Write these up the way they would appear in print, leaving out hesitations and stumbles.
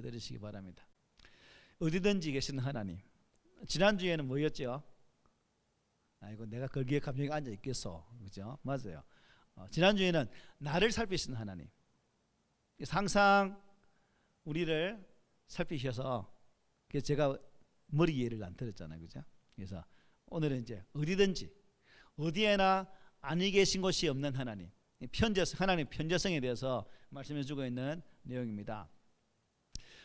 드리시기 바랍니다. 어디든지 계시는 하나님. 지난주에는 뭐였죠? 아이고 내가 거기에 감정이 앉아 있겠어. 그죠? 맞아요. 지난주에는 나를 살피시는 하나님. 항상 우리를 살피셔서 제가 머리 예를 안 들었잖아요. 그죠? 그래서 오늘은 이제 어디든지 어디에나 안위 계신 곳이 없는 하나님. 하나님 편재성에 대해서 말씀해 주고 있는 내용입니다.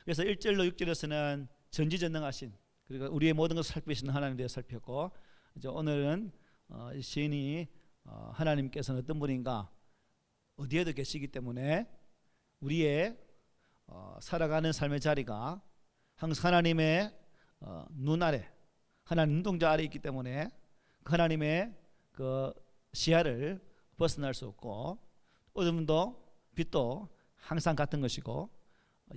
그래서 1절로 6절에서는 전지전능하신 그리고 우리의 모든 것을 살피시는 하나님에 대해서 살폈고 이제 오늘은 시인이 하나님께서는 어떤 분인가 어디에도 계시기 때문에 우리의 살아가는 삶의 자리가 항상 하나님의 눈 아래 하나님 눈동자 아래 있기 때문에 그 하나님의 그 시야를 벗어날 수 없고 어둠도 빛도 항상 같은 것이고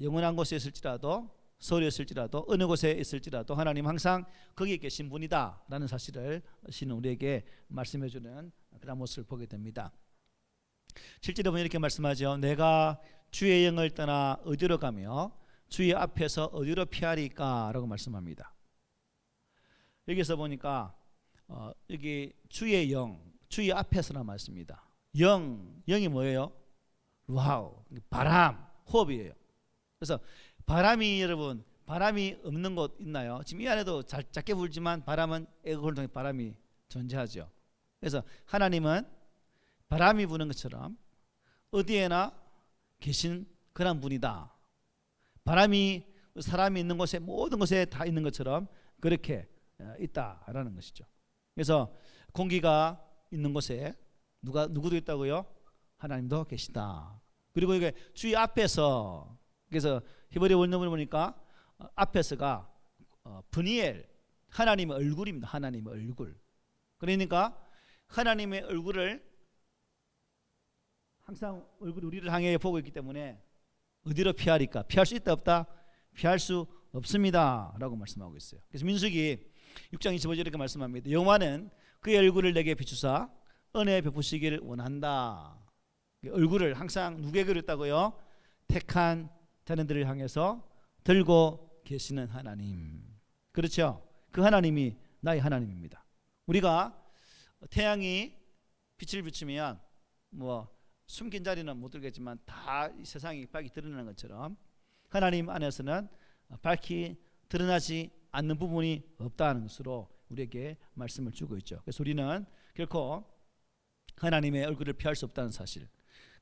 영원한 곳에 있을지라도 서울에 있을지라도 어느 곳에 있을지라도 하나님 항상 거기에 계신 분이다 라는 사실을 시는 우리에게 말씀해 주는 그런 모습을 보게 됩니다. 7절에 보면 이렇게 말씀하죠. 내가 주의 영을 떠나 어디로 가며 주의 앞에서 어디로 피하리까 라고 말씀합니다. 여기서 보니까 여기 주의 영 주의 앞에서란 말씀입니다. 영이 뭐예요? 와우, 바람, 호흡이에요. 그래서 바람이 여러분 바람이 없는 곳 있나요? 지금 이 안에도 작게 불지만 바람은 에어컨을 통해 바람이 존재하죠. 그래서 하나님은 바람이 부는 것처럼 어디에나 계신 그런 분이다. 바람이 사람이 있는 곳에 모든 곳에 다 있는 것처럼 그렇게 있다라는 것이죠. 그래서 공기가 있는 곳에 누구도 있다고요? 하나님도 계시다. 그리고 이게 주의 앞에서 그래서 히브리 원문을 보니까 앞에서가 브니엘 하나님의 얼굴입니다. 하나님의 얼굴. 그러니까 하나님의 얼굴을 항상 얼굴이 우리를 향해 보고 있기 때문에 어디로 피하리까? 피할 수 있다 없다? 피할 수 없습니다 라고 말씀하고 있어요. 그래서 민수기 6장 25절에 이렇게 말씀합니다. 여호와는 그의 얼굴을 내게 비추사 은혜 베푸시기를 원한다. 얼굴을 항상 누구에게 그랬다고요? 택한 자녀들을 향해서 들고 계시는 하나님. 그렇죠? 그 하나님이 나의 하나님입니다. 우리가 태양이 빛을 비추면 뭐 숨긴 자리는 못 들겠지만 다 세상이 밝게 드러나는 것처럼 하나님 안에서는 밝히 드러나지 않는 부분이 없다는 것으로 우리에게 말씀을 주고 있죠. 그래서 우리는 결코 하나님의 얼굴을 피할 수 없다는 사실.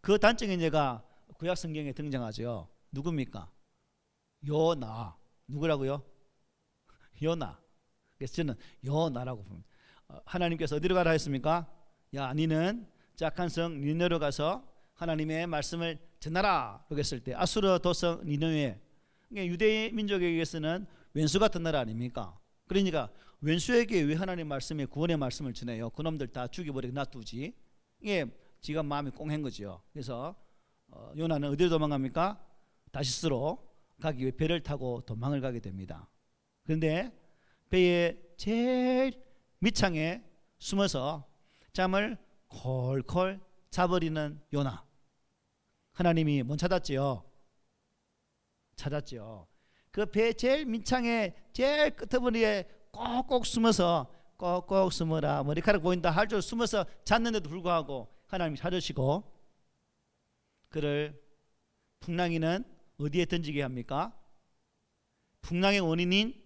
그 단적인 예가 구약 성경에 등장하죠. 누굽니까? 요나. 누구라고요? 요나. 그래서 저는 요나라고 봅니다. 하나님께서 어디로 가라 했습니까? 야, 니는 작한 성 니느웨로 가서 하나님의 말씀을 전하라. 그렇게 했을 때 아수르 도성 니느웨, 유대 민족에게서는 왼수 같은 나라 아닙니까? 그러니까 왼수에게 왜 하나님 말씀에 구원의 말씀을 전해요? 그놈들 다 죽여버리고 놔두지. 이게 지가 마음이 꽁한 거죠. 그래서 요나는 어디로 도망갑니까? 다시스로 가기 위해 배를 타고 도망을 가게 됩니다. 그런데 배의 제일 밑창에 숨어서 잠을 콜콜 자버리는 요나. 하나님이 못 찾았지요? 찾았지요. 그 배 제일 밑창에 제일 끄트머리에 꼭꼭 숨어서 꼭꼭 숨어라 머리카락 보인다 할 줄 숨어서 잤는데도 불구하고 하나님이 찾으시고 그를 풍랑이는 어디에 던지게 합니까? 풍랑의 원인인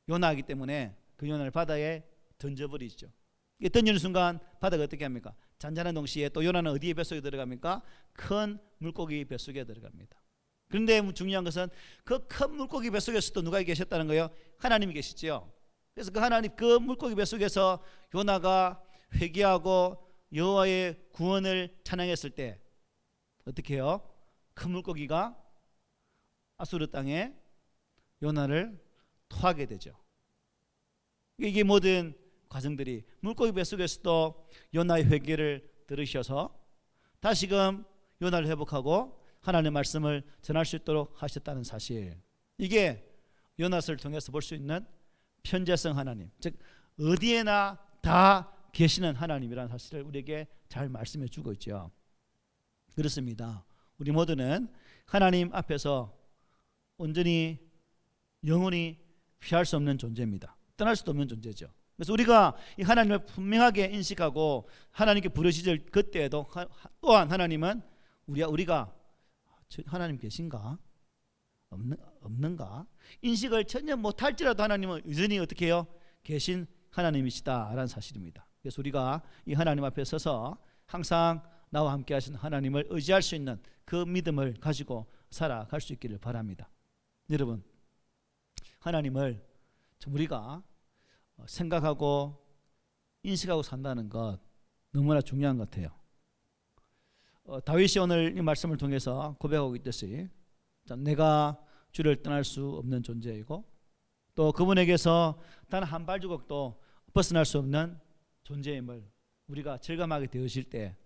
요나이기 때문에 그 요나를 바다에 던져버리죠. 이게 던지는 순간 바다가 어떻게 합니까? 잔잔한 동시에 또 요나는 어디에 뱃속에 들어갑니까? 큰 물고기 뱃속에 들어갑니다. 그런데 중요한 것은 그 큰 물고기 뱃속에서도 누가 계셨다는 거예요? 하나님이 계시죠. 그래서 그 하나님 그 물고기 뱃속에서 요나가 회개하고 여호와의 구원을 찬양했을 때 어떻게 해요? 큰 물고기가 아수르 땅에 요나를 토하게 되죠. 이게 모든 과정들이 물고기 뱃속에서도 요나의 회개를 들으셔서 다시금 요나를 회복하고 하나님의 말씀을 전할 수 있도록 하셨다는 사실. 이게 요나서를 통해서 볼 수 있는 편재성 하나님, 즉 어디에나 다 계시는 하나님이라는 사실을 우리에게 잘 말씀해 주고 있죠. 그렇습니다. 우리 모두는 하나님 앞에서 온전히 영원히 피할 수 없는 존재입니다. 떠날 수도 없는 존재죠. 그래서 우리가 이 하나님을 분명하게 인식하고 하나님께 부르시절 그때에도 또한 하나님은 우리가 하나님 계신가? 없는가? 인식을 전혀 못할지라도 하나님은 여전히 어떻게 해요? 계신 하나님이시다라는 사실입니다. 그래서 우리가 이 하나님 앞에 서서 항상 나와 함께 하시는 하나님을 의지할 수 있는 그 믿음을 가지고 살아갈 수 있기를 바랍니다. 여러분, 하나님을 우리가 생각하고 인식하고 산다는 것 너무나 중요한 것 같아요. 다윗이 오늘 이 말씀을 통해서 고백하고 있듯이 내가 주를 떠날 수 없는 존재이고 또 그분에게서 단 한 발자국도 벗어날 수 없는 존재임을 우리가 절감하게 되어질 때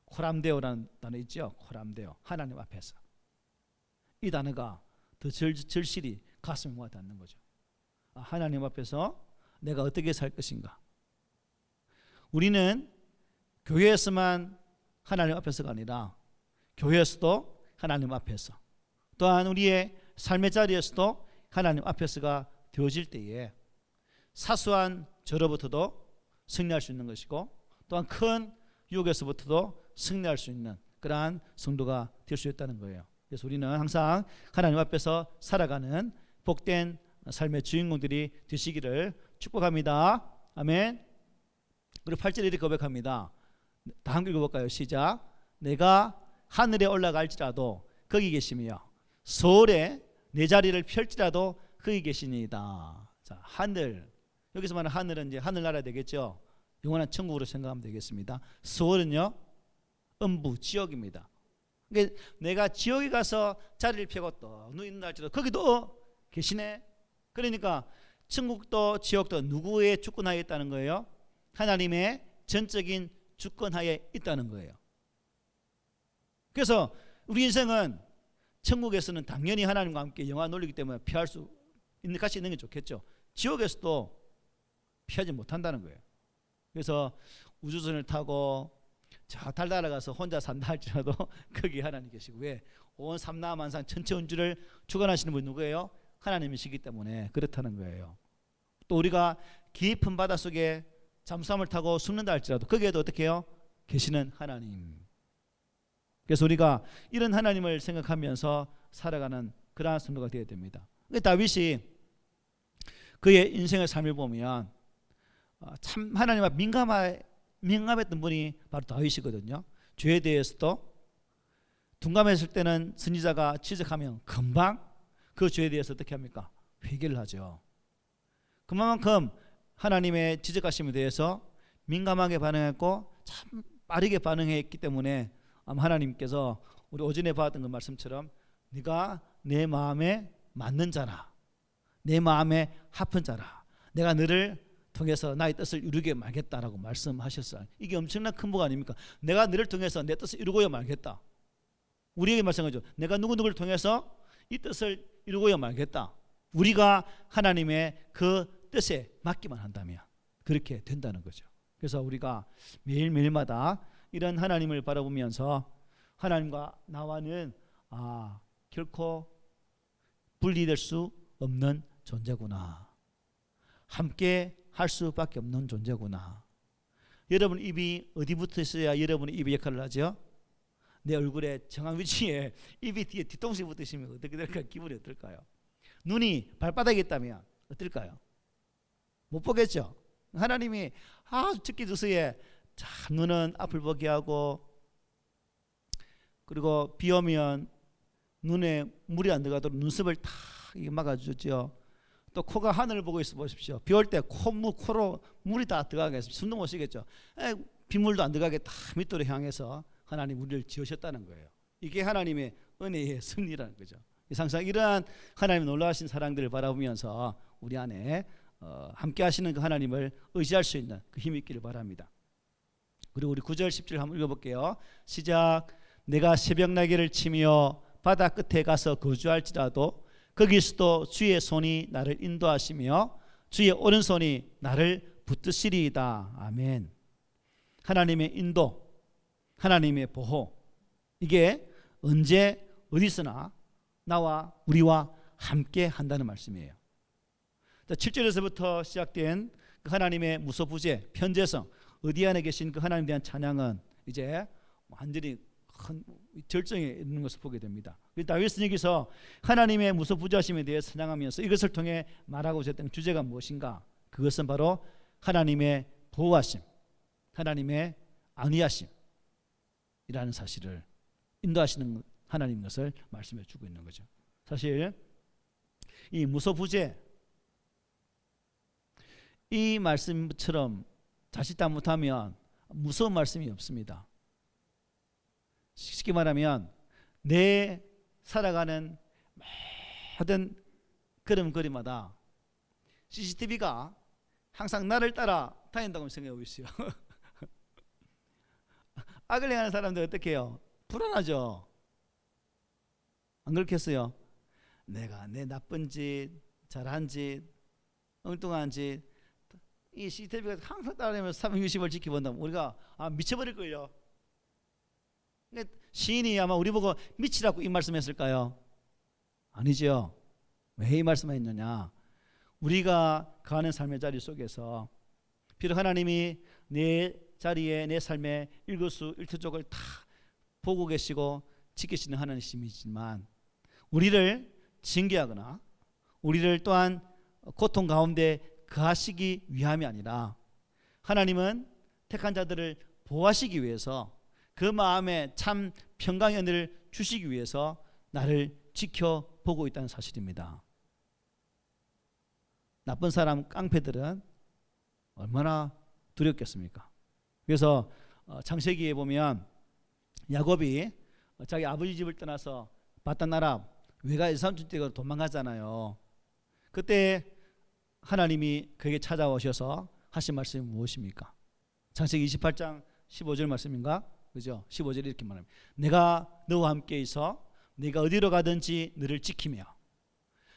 코람데오라는 단어 있죠. 코람데오, 하나님 앞에서 이 단어가 더 절실히 가슴에 와닿는 거죠. 하나님 앞에서 내가 어떻게 살 것인가. 우리는 교회에서만 하나님 앞에서가 아니라 교회에서도 하나님 앞에서 또한 우리의 삶의 자리에서도 하나님 앞에서가 되어질 때에 사소한 저로부터도 승리할 수 있는 것이고 또한 큰 유혹에서부터도 승리할 수 있는 그러한 성도가 될 수 있다는 거예요. 그래서 우리는 항상 하나님 앞에서 살아가는 복된 삶의 주인공들이 되시기를 축복합니다. 아멘. 그리고 8절에 이렇게 고백합니다. 다 함께 읽어볼까요? 시작. 내가 하늘에 올라갈지라도 거기 계시며 서울에 내 자리를 펼지라도 거기 계시니이다. 자, 하늘, 여기서 말하는 하늘은 이제 하늘나라 되겠죠. 영원한 천국으로 생각하면 되겠습니다. 서울은요 음부 지옥입니다. 그러니까 내가 지옥에 가서 자리를 펴고 또 누워 있는 날지라도 거기도 계시네. 그러니까 천국도 지옥도 누구의 주권하에 있다는 거예요? 하나님의 전적인 주권하에 있다는 거예요. 그래서 우리 인생은 천국에서는 당연히 하나님과 함께 영화 놀리기 때문에 피할 수 있는 가치 있는 게 좋겠죠. 지옥에서도 피하지 못한다는 거예요. 그래서 우주선을 타고 저 달 날아가서 혼자 산다 할지라도 거기 하나님 계시고, 왜? 온 삼라만상 전체 운주를 주관하시는 분이 누구예요? 하나님이시기 때문에 그렇다는 거예요. 또 우리가 깊은 바닷속에 잠수함을 타고 숨는다 할지라도 거기에도 어떻게 해요? 계시는 하나님. 그래서 우리가 이런 하나님을 생각하면서 살아가는 그러한 성도가 되어야 됩니다. 다윗이 그의 인생의 삶을 보면 참 하나님 앞에 민감했던 분이 바로 다윗이거든요. 죄에 대해서도 둔감했을 때는 선지자가 지적하면 금방 그 죄에 대해서 어떻게 합니까? 회개를 하죠. 그만큼 하나님의 지적하심에 대해서 민감하게 반응했고 참 빠르게 반응했기 때문에 아마 하나님께서 우리 오전에 봤던 그 말씀처럼 네가 내 마음에 맞는 자라, 내 마음에 합한 자라, 내가 너를 통해서 나의 뜻을 이루게 말겠다라고 말씀하셨어요. 이게 엄청난 큰 복 아닙니까? 내가 너를 통해서 내 뜻을 이루고야 말겠다. 우리에게 말씀하죠. 내가 누구누구를 통해서 이 뜻을 이루고야 말겠다. 우리가 하나님의 그 뜻에 맞기만 한다면 그렇게 된다는 거죠. 그래서 우리가 매일매일마다 이런 하나님을 바라보면서 하나님과 나와는 결코 분리될 수 없는 존재구나, 함께 할 수밖에 없는 존재구나. 여러분 입이 어디 붙어 있어야 여러분의 입이 역할을 하죠? 내 얼굴에 정한 위치에 입이 뒤에 뒤통수에 붙으시면 어떻게 될까요? 기분이 어떨까요? 눈이 발바닥에 있다면 어떨까요? 못 보겠죠? 하나님이 아주 특기 두수에 참 눈은 앞을 보게 하고, 그리고 비 오면 눈에 물이 안 들어가도록 눈썹을 다 막아주죠. 또 코가 하늘을 보고 있어 보십시오. 비 올 때 코로 물이 다 들어가게 해서 숨도 못 쉬겠죠. 빗물도 안 들어가게 다 밑으로 향해서 하나님 우리를 지으셨다는 거예요. 이게 하나님의 은혜의 승리라는 거죠. 항상 이러한 하나님의 놀라우신 사랑들을 바라보면서 우리 안에 함께 하시는 그 하나님을 의지할 수 있는 그 힘이 있기를 바랍니다. 그리고 우리 9절 10절 한번 읽어볼게요. 시작. 내가 새벽 날개를 치며 바다 끝에 가서 거주할지라도 거기서도 주의 손이 나를 인도하시며 주의 오른손이 나를 붙드시리이다. 아멘. 하나님의 인도, 하나님의 보호, 이게 언제 어디서나 우리와 함께 한다는 말씀이에요. 7절에서부터 시작된 그 하나님의 무소부재, 편재성, 어디 안에 계신 그 하나님에 대한 찬양은 이제 완전히 큰 절정에 이르는 것을 보게 됩니다. 다윗은 여기서 하나님의 무소부재하심에 대해 찬양하면서 이것을 통해 말하고자 했던 주제가 무엇인가? 그것은 바로 하나님의 보호하심, 하나님의 안위하심이라는 사실을 인도하시는 하나님 것을 말씀해 주고 있는 거죠. 사실 이 무소부재, 이 말씀처럼 자칫 못하면 무서운 말씀이 없습니다. 쉽게 말하면 내 살아가는 모든 걸음걸이마다 CCTV가 항상 나를 따라 다닌다고 생각해 보십시오. 악을 행하는 사람들 어떻게 해요? 불안하죠. 안 그렇겠어요? 내가 내 나쁜 짓, 잘한 짓, 엉뚱한 짓, 이 CCTV가 항상 따라다니면서 360을 지켜본다면 우리가 미쳐버릴 거예요. 시인이 아마 우리 보고 미치라고 이 말씀했을까요? 아니죠. 왜 이 말씀을 했느냐? 우리가 가는 삶의 자리 속에서 비록 하나님이 내 자리에 내 삶의 일거수일투족을 다 보고 계시고 지키시는 하나님이시지만 우리를 징계하거나 우리를 또한 고통 가운데 거하시기 위함이 아니라 하나님은 택한 자들을 보호하시기 위해서 그 마음에 참 평강의 은혜를 주시기 위해서 나를 지켜보고 있다는 사실입니다. 나쁜 사람 깡패들은 얼마나 두렵겠습니까? 그래서 창세기에 보면 야곱이 자기 아버지 집을 떠나서 바단 아람 외가 에사온 댁으로 도망가잖아요. 그때 하나님이 그에게 찾아오셔서 하신 말씀이 무엇입니까? 창세기 28장 15절 말씀인가? 그죠? 15절에 이렇게 말합니다. 내가 너와 함께 있어 네가 어디로 가든지 너를 지키며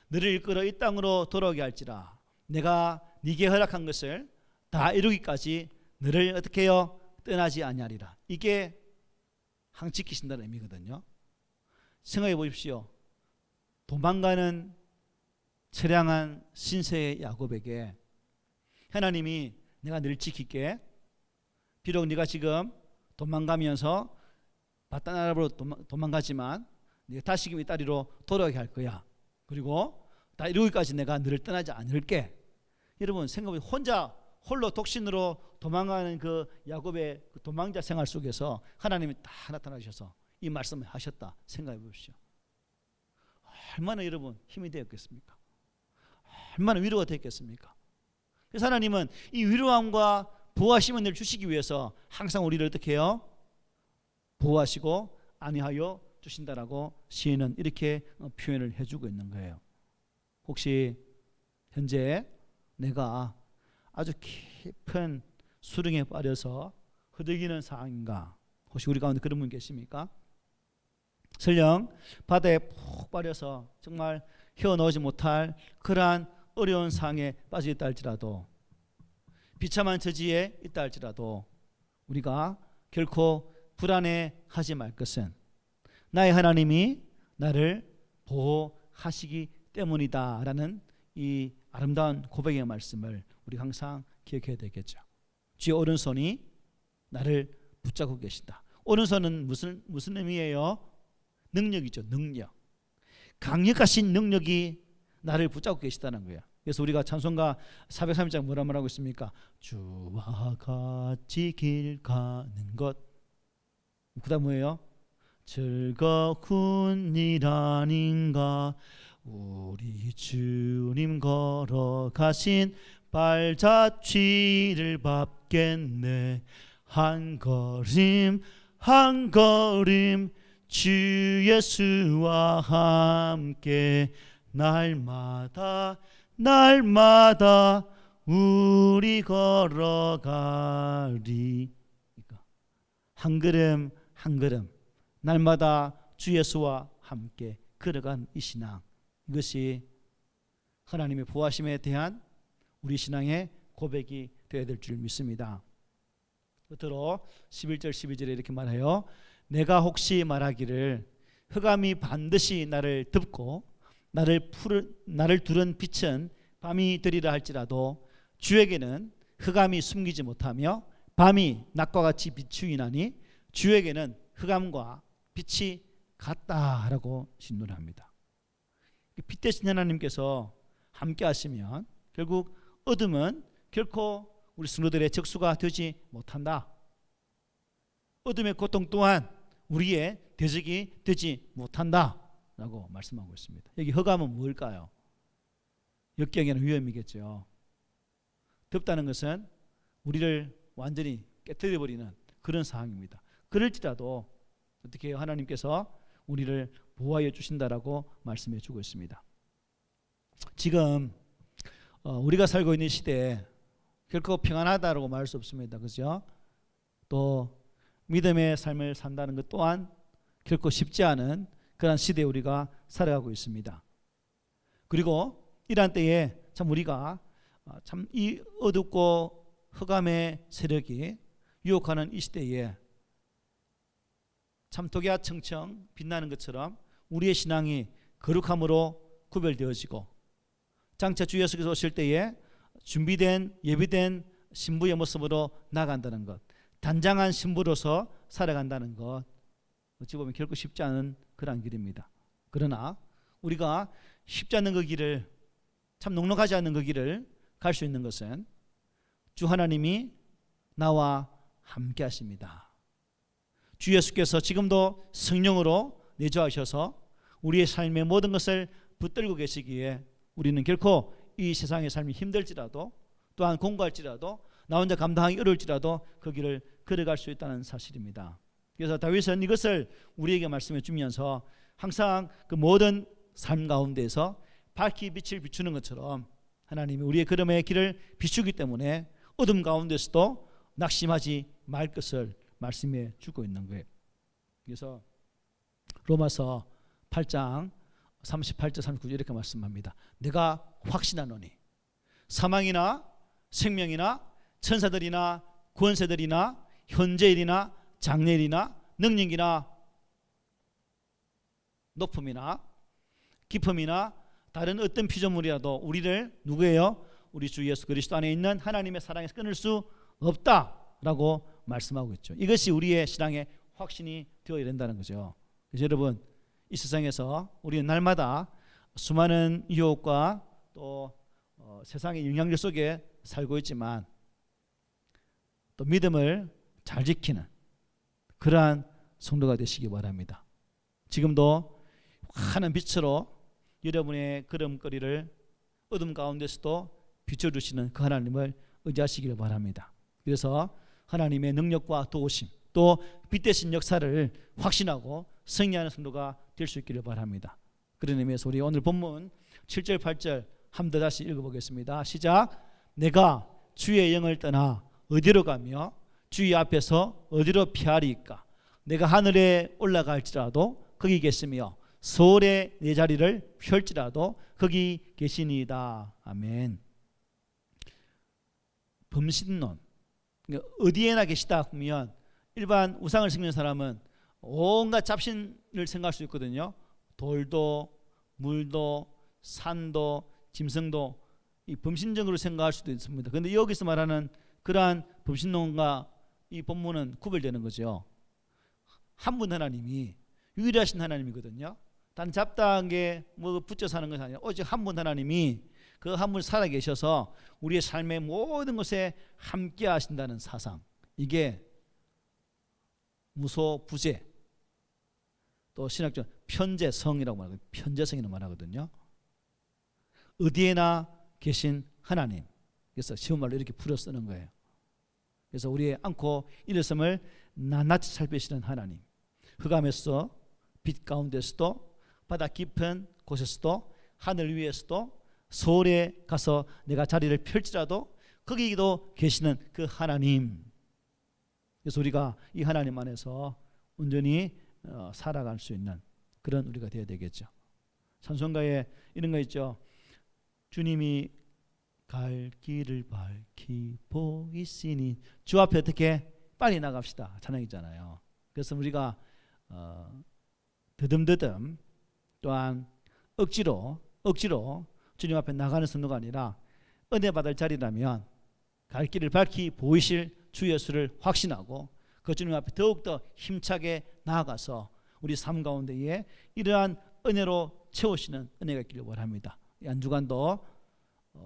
너를 이끌어 이 땅으로 돌아오게 할지라 내가 네게 허락한 것을 다 이루기까지 너를 어떻게 해요? 떠나지 아니하리라. 이게 항상 지키신다는 의미거든요. 생각해 보십시오. 도망가는 처량한 신세의 야곱에게 하나님이 내가 너를 지킬게. 비록 네가 지금 도망가면서 바단 아람으로 도망가지만 네가 다시금 이 땅으로 돌아오게 할 거야. 그리고 다 이루기까지 내가 너를 떠나지 않을게. 여러분 생각해 혼자 홀로 독신으로 도망가는 그 야곱의 그 도망자 생활 속에서 하나님이 다 나타나셔서 이 말씀을 하셨다 생각해 보십시오. 얼마나 여러분 힘이 되었겠습니까? 얼마나 위로가 됐겠습니까? 그래서 하나님은 이 위로함과 보호하심을 늘 주시기 위해서 항상 우리를 어떻게 해요? 보호하시고 안위하여 주신다라고 시인은 이렇게 표현을 해주고 있는 거예요. 혹시 현재 내가 아주 깊은 수렁에 빠져서 흐드기는 상황인가? 혹시 우리 가운데 그런 분 계십니까? 설령 바다에 푹 빠져서 정말 헤어나오지 못할 그러한 어려운 상황에 빠져 있다 할지라도 비참한 처지에 있다 할지라도 우리가 결코 불안해하지 말 것은 나의 하나님이 나를 보호하시기 때문이다 라는 이 아름다운 고백의 말씀을 우리 항상 기억해야 되겠죠. 주의 오른손이 나를 붙잡고 계신다. 오른손은 무슨 의미예요? 능력이죠. 능력. 강력하신 능력이 나를 붙잡고 계시다는 거예요. 그래서 우리가 찬송가 403장 뭐라 말하고 있습니까? 주와 같이 길 가는 것. 그 다음 뭐예요? 즐거운 일 아닌가 우리 주님 걸어가신 발자취를 밟겠네. 한 걸음 한 걸음 주 예수와 함께 날마다 우리 걸어가리. 한 걸음 한 걸음 날마다 주 예수와 함께 걸어간 이 신앙, 이것이 하나님의 보호하심에 대한 우리 신앙의 고백이 되어야 될 줄 믿습니다. 끝으로 11절 12절에 이렇게 말해요. 내가 혹시 말하기를 흑암이 반드시 나를 덮고 나를 두른 빛은 밤이 되리라 할지라도 주에게는 흑암이 숨기지 못하며 밤이 낮과 같이 비추이나니 주에게는 흑암과 빛이 같다라고 신문합니다. 빛 대신 하나님께서 함께 하시면 결국 어둠은 결코 우리 성도들의 적수가 되지 못한다. 어둠의 고통 또한 우리의 대적이 되지 못한다라고 말씀하고 있습니다. 여기 흑암은 뭘까요? 역경에는 위험이겠죠. 덥다는 것은 우리를 완전히 깨뜨려버리는 그런 상황입니다. 그럴지라도 어떻게 해요? 하나님께서 우리를 보호하여 주신다라고 말씀해 주고 있습니다. 지금 우리가 살고 있는 시대에 결코 평안하다라고 말할 수 없습니다. 그죠? 또 믿음의 삶을 산다는 것 또한 결코 쉽지 않은 그런 시대에 우리가 살아가고 있습니다. 그리고 이러한 때에 참 우리가 참 이 어둡고 흑암의 세력이 유혹하는 이 시대에 참 독야청청 빛나는 것처럼 우리의 신앙이 거룩함으로 구별되어지고 장차 주 예수께서 오실 때에 준비된 예비된 신부의 모습으로 나아간다는 것, 단장한 신부로서 살아간다는 것, 어찌 보면 결코 쉽지 않은 그런 길입니다. 그러나 우리가 쉽지 않은 그 길을, 참 넉넉하지 않은 그 길을 갈 수 있는 것은 주 하나님이 나와 함께 하십니다. 주 예수께서 지금도 성령으로 내주하셔서 우리의 삶의 모든 것을 붙들고 계시기에 우리는 결코 이 세상의 삶이 힘들지라도 또한 공고할지라도 나 혼자 감당하기 어려울지라도 그 길을 걸어갈 수 있다는 사실입니다. 그래서 다윗은 이것을 우리에게 말씀해 주면서 항상 그 모든 삶 가운데에서 밝히 빛을 비추는 것처럼 하나님이 우리의 걸음의 길을 비추기 때문에 어둠 가운데서도 낙심하지 말 것을 말씀해 주고 있는 거예요. 그래서 로마서 8장 38절 39절 이렇게 말씀합니다. 내가 확신하노니 사망이나 생명이나 천사들이나 권세들이나 현재일이나 장래일이나 능력이나 높음이나 깊음이나 다른 어떤 피조물이라도 우리를 누구예요? 우리 주 예수 그리스도 안에 있는 하나님의 사랑에서 끊을 수 없다라고 말씀하고 있죠. 이것이 우리의 신앙의 확신이 되어야 된다는 거죠. 그래서 여러분 이 세상에서 우리는 날마다 수많은 유혹과 또 세상의 영향력 속에 살고 있지만 또 믿음을 잘 지키는 그러한 성도가 되시기 바랍니다. 지금도 환한 빛으로 여러분의 걸음걸이를 어둠 가운데서도 비춰주시는 그 하나님을 의지하시기를 바랍니다. 그래서 하나님의 능력과 도우심 또 빛 대신 역사를 확신하고 승리하는 성도가 될 수 있기를 바랍니다. 그런 의미에서 우리 오늘 본문 7절 8절 한 번 더 다시 읽어보겠습니다. 시작. 내가 주의 영을 떠나 어디로 가며 주의 앞에서 어디로 피하리이까. 내가 하늘에 올라갈지라도 거기 계시며 서울에 내 자리를 펼지라도 거기 계시니이다. 아멘. 범신론, 어디에나 계시다 하면 일반 우상을 섬기는 사람은 온갖 잡신을 생각할 수 있거든요. 돌도 물도 산도 짐승도 이 범신적으로 생각할 수도 있습니다. 그런데 여기서 말하는 그러한 범신론과 이 본문은 구별되는 거죠. 한 분 하나님이 유일하신 하나님이거든요. 단 잡다하게 뭐 붙여 사는 것이 아니라 오직 한 분 하나님이 그 한 분 살아 계셔서 우리의 삶의 모든 것에 함께 하신다는 사상, 이게 무소부재 또 신학적 편재성이라고 말하거든요. 편재성이라고 말하거든요. 어디에나 계신 하나님. 그래서 쉬운 말로 이렇게 풀어 쓰는 거예요. 그래서 우리의 않고 일어섬을 낱낱이 살피시는 하나님. 흑암에서 빛 가운데서도 바다 깊은 곳에서도 하늘 위에서도 서울에 가서 내가 자리를 펼지라도 거기도 계시는 그 하나님. 그래서 우리가 이 하나님 안에서 온전히 살아갈 수 있는 그런 우리가 되어야 되겠죠. 찬송가에 이런 거 있죠. 주님이 갈 길을 밝히 보이시니 주 앞에 어떻게 빨리 나갑시다 찬양이잖아요. 그래서 우리가 더듬더듬 또한 억지로 주님 앞에 나가는 성도가 아니라 은혜 받을 자리라면 갈 길을 밝히 보이실 주 예수를 확신하고 그 주님 앞에 더욱더 힘차게 나아가서 우리 삶 가운데에 이러한 은혜로 채우시는 은혜가 있기를 원합니다. 한 주간도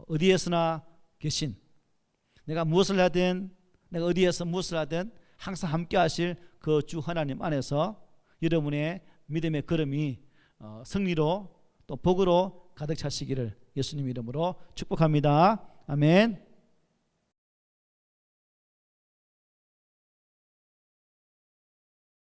어디에서나 계신, 내가 무엇을 하든 내가 어디에서 무엇을 하든 항상 함께 하실 그 주 하나님 안에서 여러분의 믿음의 걸음이 승리로 또 복으로 가득 차시기를 예수님 이름으로 축복합니다. 아멘.